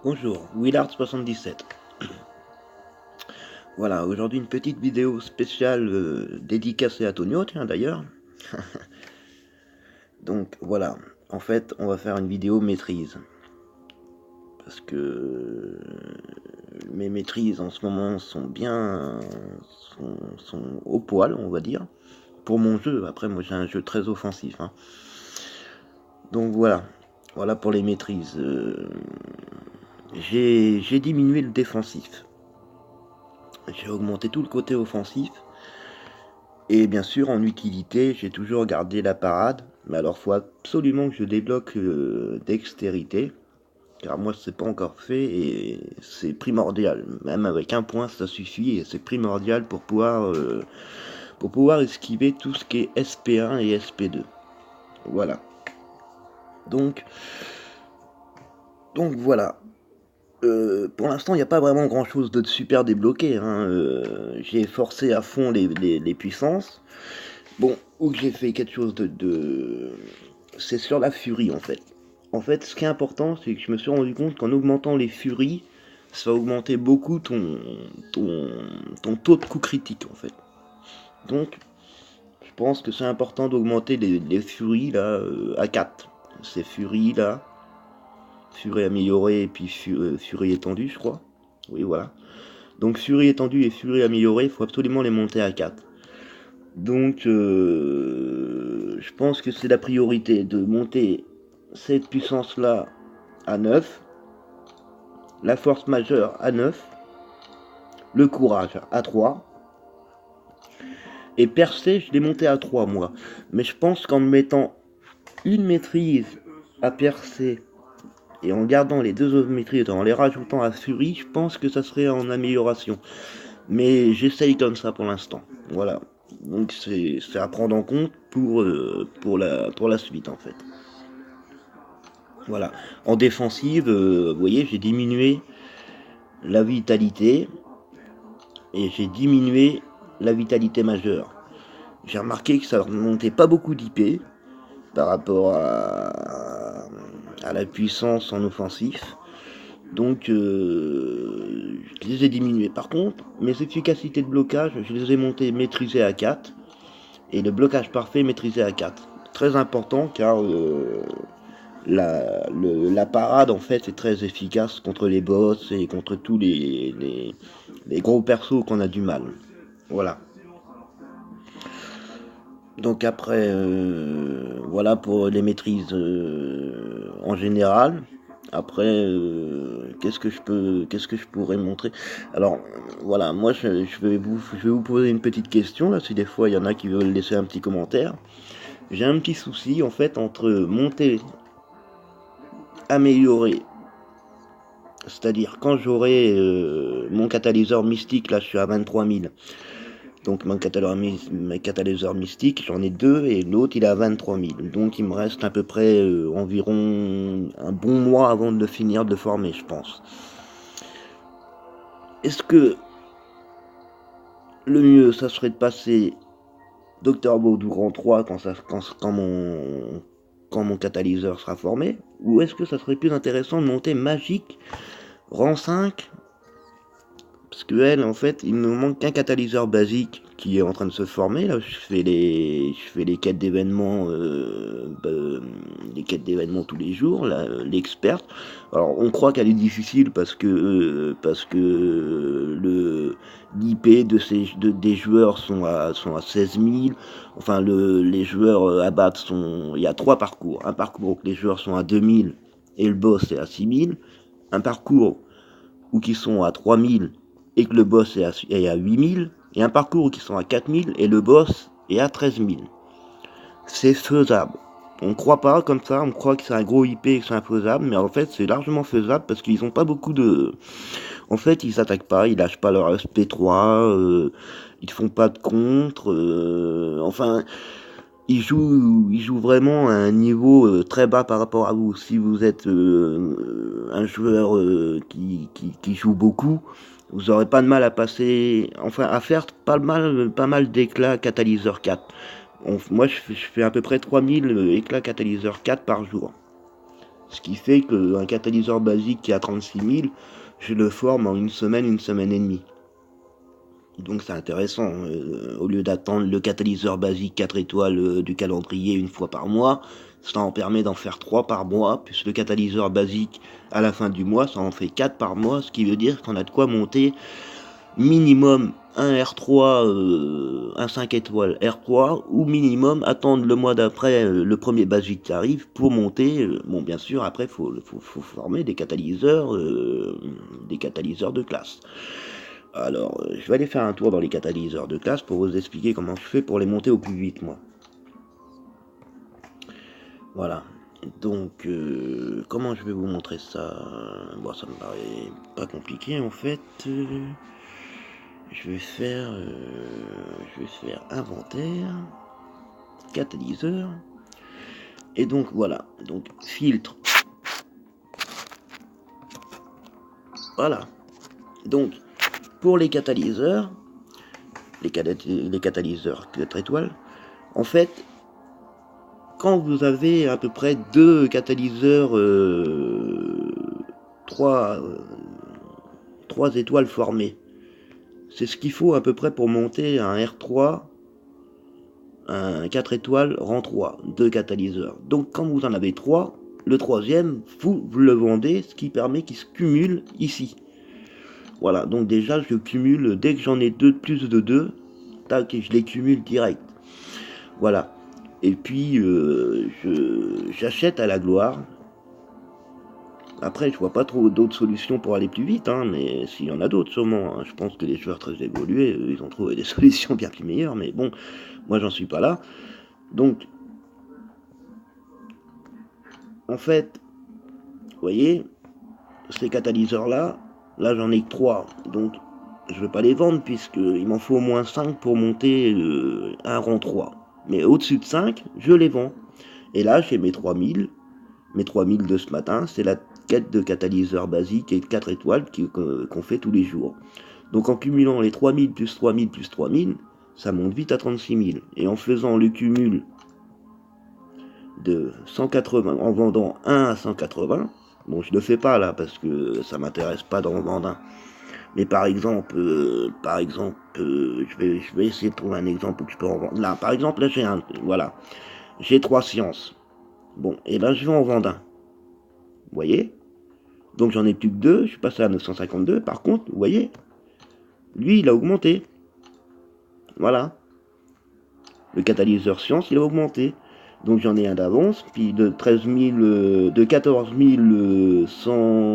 Bonjour, Willard77. Voilà, aujourd'hui une petite vidéo spéciale dédicacée à Tonio, tiens d'ailleurs. Donc voilà, en fait on va faire une vidéo maîtrise. Parce que mes maîtrises en ce moment sont bien... sont au poil, on va dire. Pour mon jeu, après moi j'ai un jeu très offensif. Hein. Donc voilà pour les maîtrises. J'ai diminué le défensif. J'ai augmenté tout le côté offensif. Et bien sûr, en utilité, j'ai toujours gardé la parade. Mais alors, faut absolument que je débloque dextérité. Car moi, c'est pas encore fait et c'est primordial. Même avec un point, ça suffit et c'est primordial pour pouvoir esquiver tout ce qui est SP1 et SP2. Voilà. Donc, donc voilà. Pour l'instant, il n'y a pas vraiment grand chose de super débloqué. Hein. J'ai forcé à fond les puissances. Bon, où j'ai fait quelque chose c'est sur la furie en fait. En fait, ce qui est important, c'est que je me suis rendu compte qu'en augmentant les furies, ça va augmenter beaucoup ton, ton taux de coup critique en fait. Donc, je pense que c'est important d'augmenter les furies là à 4. Ces furies là, furie améliorée et puis furie étendue, je crois. Oui, voilà. Donc, furie étendue et furie améliorée, il faut absolument les monter à 4. Donc, je pense que c'est la priorité de monter cette puissance-là à 9, la force majeure à 9, le courage à 3, et percer, je l'ai monté à 3 moi. Mais je pense qu'en mettant une maîtrise à percer et en gardant les deux autres maîtrises, en les rajoutant à furie, je pense que ça serait en amélioration. Mais j'essaye comme ça pour l'instant. Voilà. Donc c'est à prendre en compte pour la suite en fait. Voilà. En défensive, vous voyez, j'ai diminué la vitalité et j'ai diminué la vitalité majeure. J'ai remarqué que ça ne remontait pas beaucoup d'IP par rapport à la puissance en offensif. Donc, je les ai diminués. Par contre, mes efficacités de blocage, je les ai montées maîtrisées à 4. Et le blocage parfait maîtrisé à 4. Très important car la parade en fait est très efficace contre les boss et contre tous les gros persos qu'on a du mal. Voilà. Donc après, voilà pour les maîtrises en général. Après, qu'est-ce que je pourrais montrer? Alors, voilà, moi je vais vous poser une petite question là, si des fois il y en a qui veulent laisser un petit commentaire. J'ai un petit souci en fait entre monter, améliorer, c'est-à-dire quand j'aurai mon catalyseur mystique, là je suis à 23 000. Donc mon catalyseur mystique, j'en ai deux et l'autre il est à 23 000. Donc il me reste à peu près environ un bon mois avant de le finir de le former, je pense. Est-ce que le mieux ça serait de passer Dr Baudou rang 3 quand mon catalyseur sera formé? Ou est-ce que ça serait plus intéressant de monter magique rang 5? Parce que elle, en fait, il me manque qu'un catalyseur basique qui est en train de se former. Là, je fais les quêtes d'événements, les quêtes d'événements tous les jours. L'experte. Alors, on croit qu'elle est difficile parce que le l'IP des joueurs sont à 16 000. Enfin, les joueurs à battre sont. Il y a trois parcours. Un parcours où les joueurs sont à 2000 et le boss est à 6000. Un parcours où qui sont à 3000 et que le boss est à 8000, et un parcours qui sont à 4000 et le boss est à 13000. C'est faisable. On croit pas comme ça, on croit que c'est un gros IP et que c'est infaisable, mais en fait c'est largement faisable parce qu'ils ont pas beaucoup de... En fait ils s'attaquent pas, ils lâchent pas leur SP3, ils font pas de contre, enfin ils jouent vraiment à un niveau très bas par rapport à vous. Si vous êtes un joueur qui joue beaucoup, vous aurez pas de mal à passer, enfin à faire pas mal d'éclats catalyseur 4. Moi je fais à peu près 3000 éclats catalyseur 4 par jour. Ce qui fait qu'un catalyseur basique qui a 36 000, je le forme en une semaine et demie. Donc c'est intéressant, au lieu d'attendre le catalyseur basique 4 étoiles du calendrier une fois par mois, ça en permet d'en faire 3 par mois, plus le catalyseur basique à la fin du mois, ça en fait 4 par mois, ce qui veut dire qu'on a de quoi monter minimum un R3, un 5 étoiles R3, ou minimum attendre le mois d'après le premier basique qui arrive pour monter. Bon, bien sûr, après, faut former des catalyseurs de classe. Alors, je vais aller faire un tour dans les catalyseurs de classe pour vous expliquer comment je fais pour les monter au plus vite, moi. Voilà. Donc, comment je vais vous montrer ça? Bon, ça me paraît pas compliqué, en fait. Je vais faire inventaire, catalyseur, et donc voilà, donc filtre. Voilà. Donc, pour les catalyseurs, les catalyseurs 4 étoiles, en fait, quand vous avez à peu près 2 catalyseurs 3 étoiles formés, c'est ce qu'il faut à peu près pour monter un R3, un 4 étoiles rang 3, 2 catalyseurs. Donc quand vous en avez 3, le troisième, vous le vendez, ce qui permet qu'il se cumule ici. Voilà, donc déjà je cumule, dès que j'en ai plus de 2, tac, je les cumule direct. Voilà. Et puis j'achète à la gloire. Après, je vois pas trop d'autres solutions pour aller plus vite, hein, mais s'il y en a d'autres, sûrement. Hein. Je pense que les joueurs très évolués, ils ont trouvé des solutions bien plus meilleures, mais bon, moi j'en suis pas là. Donc, en fait, vous voyez, ces catalyseurs-là, là j'en ai que 3, donc je ne vais pas les vendre, puisqu'il m'en faut au moins 5 pour monter un rang 3. Mais au-dessus de 5, je les vends. Et là, j'ai mes 3000 de ce matin, c'est la quête de catalyseur basique et 4 étoiles qu'on fait tous les jours. Donc en cumulant les 3000 plus 3000 plus 3000, ça monte vite à 36 000. Et en faisant le cumul de 180, en vendant 1 à 180, bon je le fais pas là parce que ça m'intéresse pas d'en vendre un. Mais par exemple, je vais essayer de trouver un exemple où je peux en vendre. Là, par exemple, là j'ai 3 sciences. Bon, et ben je vais en vendre un. Vous voyez? Donc j'en ai plus que 2, je suis passé à 952. Par contre, vous voyez, lui il a augmenté. Voilà. Le catalyseur science, il a augmenté. Donc j'en ai un d'avance, puis de 14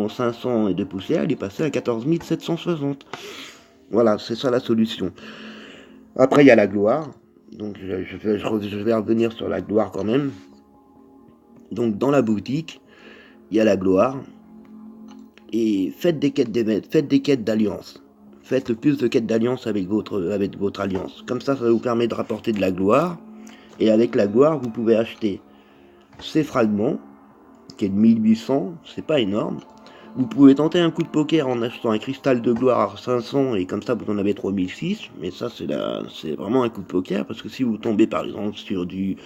500 et de poussière, il est passé à 14 760. Voilà, c'est ça la solution. Après il y a la gloire. Donc je vais revenir sur la gloire quand même. Donc dans la boutique, il y a la gloire. Et faites des quêtes d'alliance. Faites le plus de quêtes d'alliance avec votre alliance. Comme ça vous permet de rapporter de la gloire. Et avec la gloire, vous pouvez acheter ces fragments, qui est de 1800, c'est pas énorme. Vous pouvez tenter un coup de poker en achetant un cristal de gloire à 500, et comme ça vous en avez 3006. Mais ça, c'est vraiment un coup de poker, parce que si vous tombez par exemple sur du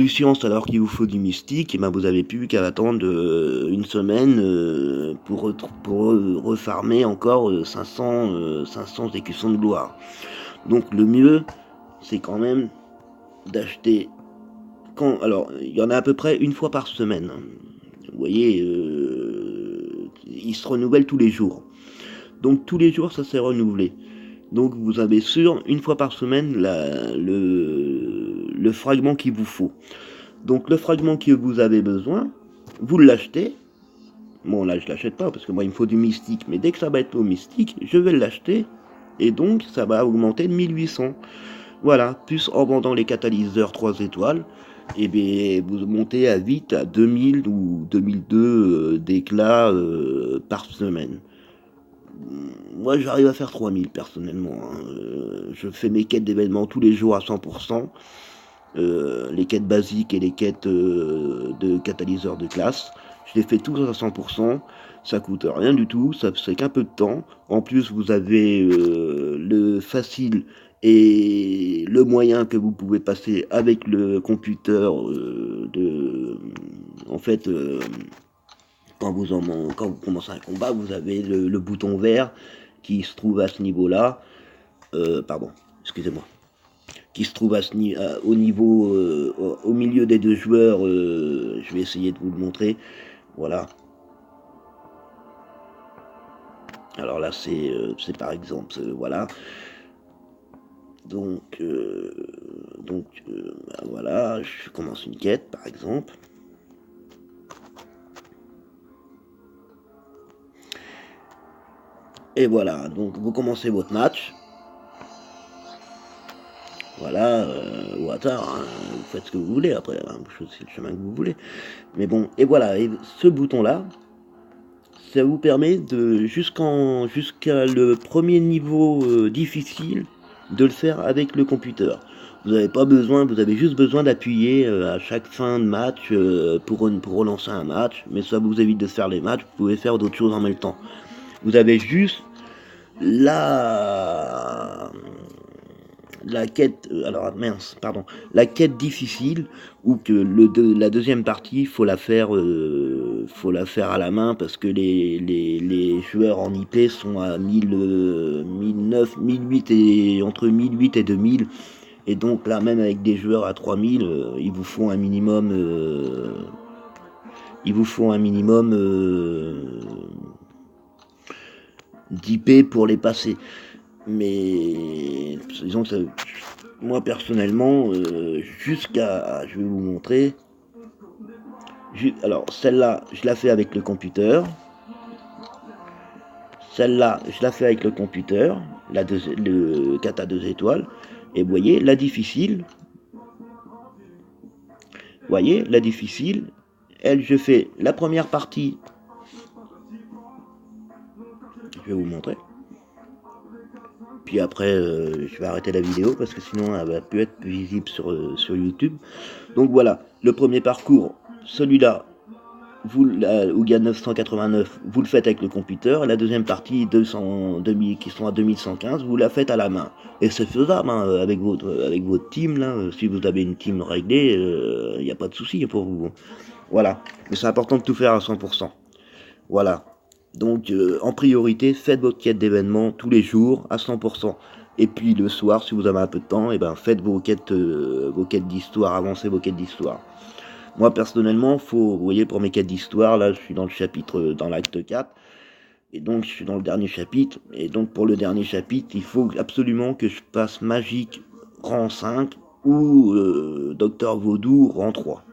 science alors qu'il vous faut du mystique, et ben vous avez plus qu'à attendre une semaine pour refarmer encore 500 écussons de gloire. Donc le mieux, c'est quand même d'acheter alors il y en a à peu près une fois par semaine. Vous voyez, ils se renouvellent tous les jours. Donc tous les jours ça s'est renouvelé. Donc vous avez une fois par semaine le fragment qu'il vous faut. Donc le fragment que vous avez besoin, vous l'achetez. Bon là je l'achète pas parce que moi il me faut du mystique, mais dès que ça va être au mystique, je vais l'acheter. Et donc ça va augmenter de 1800. Voilà, plus en vendant les catalyseurs 3 étoiles, et bien vous montez à 2000 ou 2002 d'éclats par semaine. Moi j'arrive à faire 3000 personnellement. Hein. Je fais mes quêtes d'événements tous les jours à 100%. Les quêtes basiques et les quêtes de catalyseurs de classe. Je les fais tous à 100%. Ça coûte rien du tout, ça c'est qu'un peu de temps. En plus vous avez le facile Et le moyen que vous pouvez passer avec le computer en fait, quand vous commencez un combat, vous avez le bouton vert qui se trouve à ce niveau-là. Pardon, excusez-moi. Qui se trouve au niveau, au milieu des deux joueurs. Je vais essayer de vous le montrer. Voilà. Alors là, c'est par exemple, voilà. Donc, voilà, je commence une quête, par exemple. Et voilà, donc vous commencez votre match. Voilà, au hasard, hein, vous faites ce que vous voulez après, hein, vous choisissez le chemin que vous voulez. Mais bon, et voilà, et ce bouton-là, ça vous permet de jusqu'à le premier niveau difficile de le faire avec le computer. Vous n'avez pas besoin, vous avez juste besoin d'appuyer à chaque fin de match pour relancer un match, mais ça vous évite de faire les matchs, vous pouvez faire d'autres choses en même temps. Vous avez juste la quête, alors mince, pardon, la quête difficile, ou que la deuxième partie, faut la faire à la main parce que les joueurs en IP sont à 1000, 1009, 1008 et entre 1008 et 2000, et donc là même avec des joueurs à 3000, il vous faut un minimum, d'IP pour les passer. Mais disons que moi personnellement, je vais vous montrer. Alors celle-là, je la fais avec le computer. Celle-là, je la fais avec le computer, le kata 2 étoiles. Et vous voyez, la difficile, je fais la première partie. Je vais vous montrer. Puis après, je vais arrêter la vidéo parce que sinon elle va plus être visible sur YouTube. Donc voilà, le premier parcours, celui-là, où il y a 989, vous le faites avec le computer. Et la deuxième partie, 2000, qui sont à 2115, vous la faites à la main. Et c'est faisable hein, avec votre team. Là, si vous avez une team réglée, il n'y a pas de souci pour vous. Voilà, mais c'est important de tout faire à 100%. Voilà. Donc en priorité, faites votre quête d'événements tous les jours à 100%. Et puis le soir, si vous avez un peu de temps, et ben faites vos quêtes d'histoire, avancez vos quêtes d'histoire. Moi personnellement, vous voyez, pour mes quêtes d'histoire, là je suis dans le chapitre, dans l'acte 4, et donc je suis dans le dernier chapitre, et donc pour le dernier chapitre, il faut absolument que je passe magique rang 5 ou docteur Vaudou rang 3.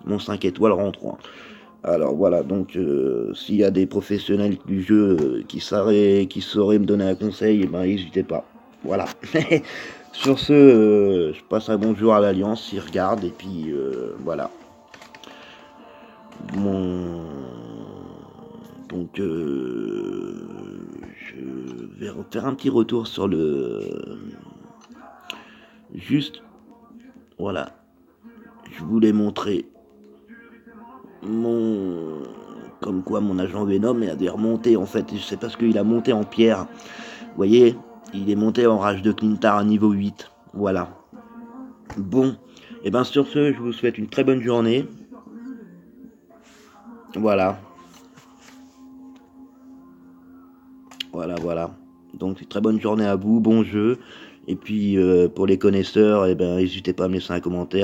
Mon 5 étoiles rang 3. Alors voilà, donc s'il y a des professionnels du jeu qui sauraient me donner un conseil, eh ben n'hésitez pas. Voilà. Sur ce, je passe un bonjour à l'Alliance, ils regardent, et puis voilà. Donc je vais faire un petit retour sur juste, voilà. Je voulais montrer comme quoi mon agent Venom avait remonté, en fait, c'est parce qu'il a monté en pierre. Vous voyez, il est monté en rage de Clintar à niveau 8. Voilà. Bon, et bien sur ce, je vous souhaite une très bonne journée. Voilà. Voilà. Donc très bonne journée à vous, bon jeu. Et puis pour les connaisseurs, eh ben n'hésitez pas à me laisser un commentaire.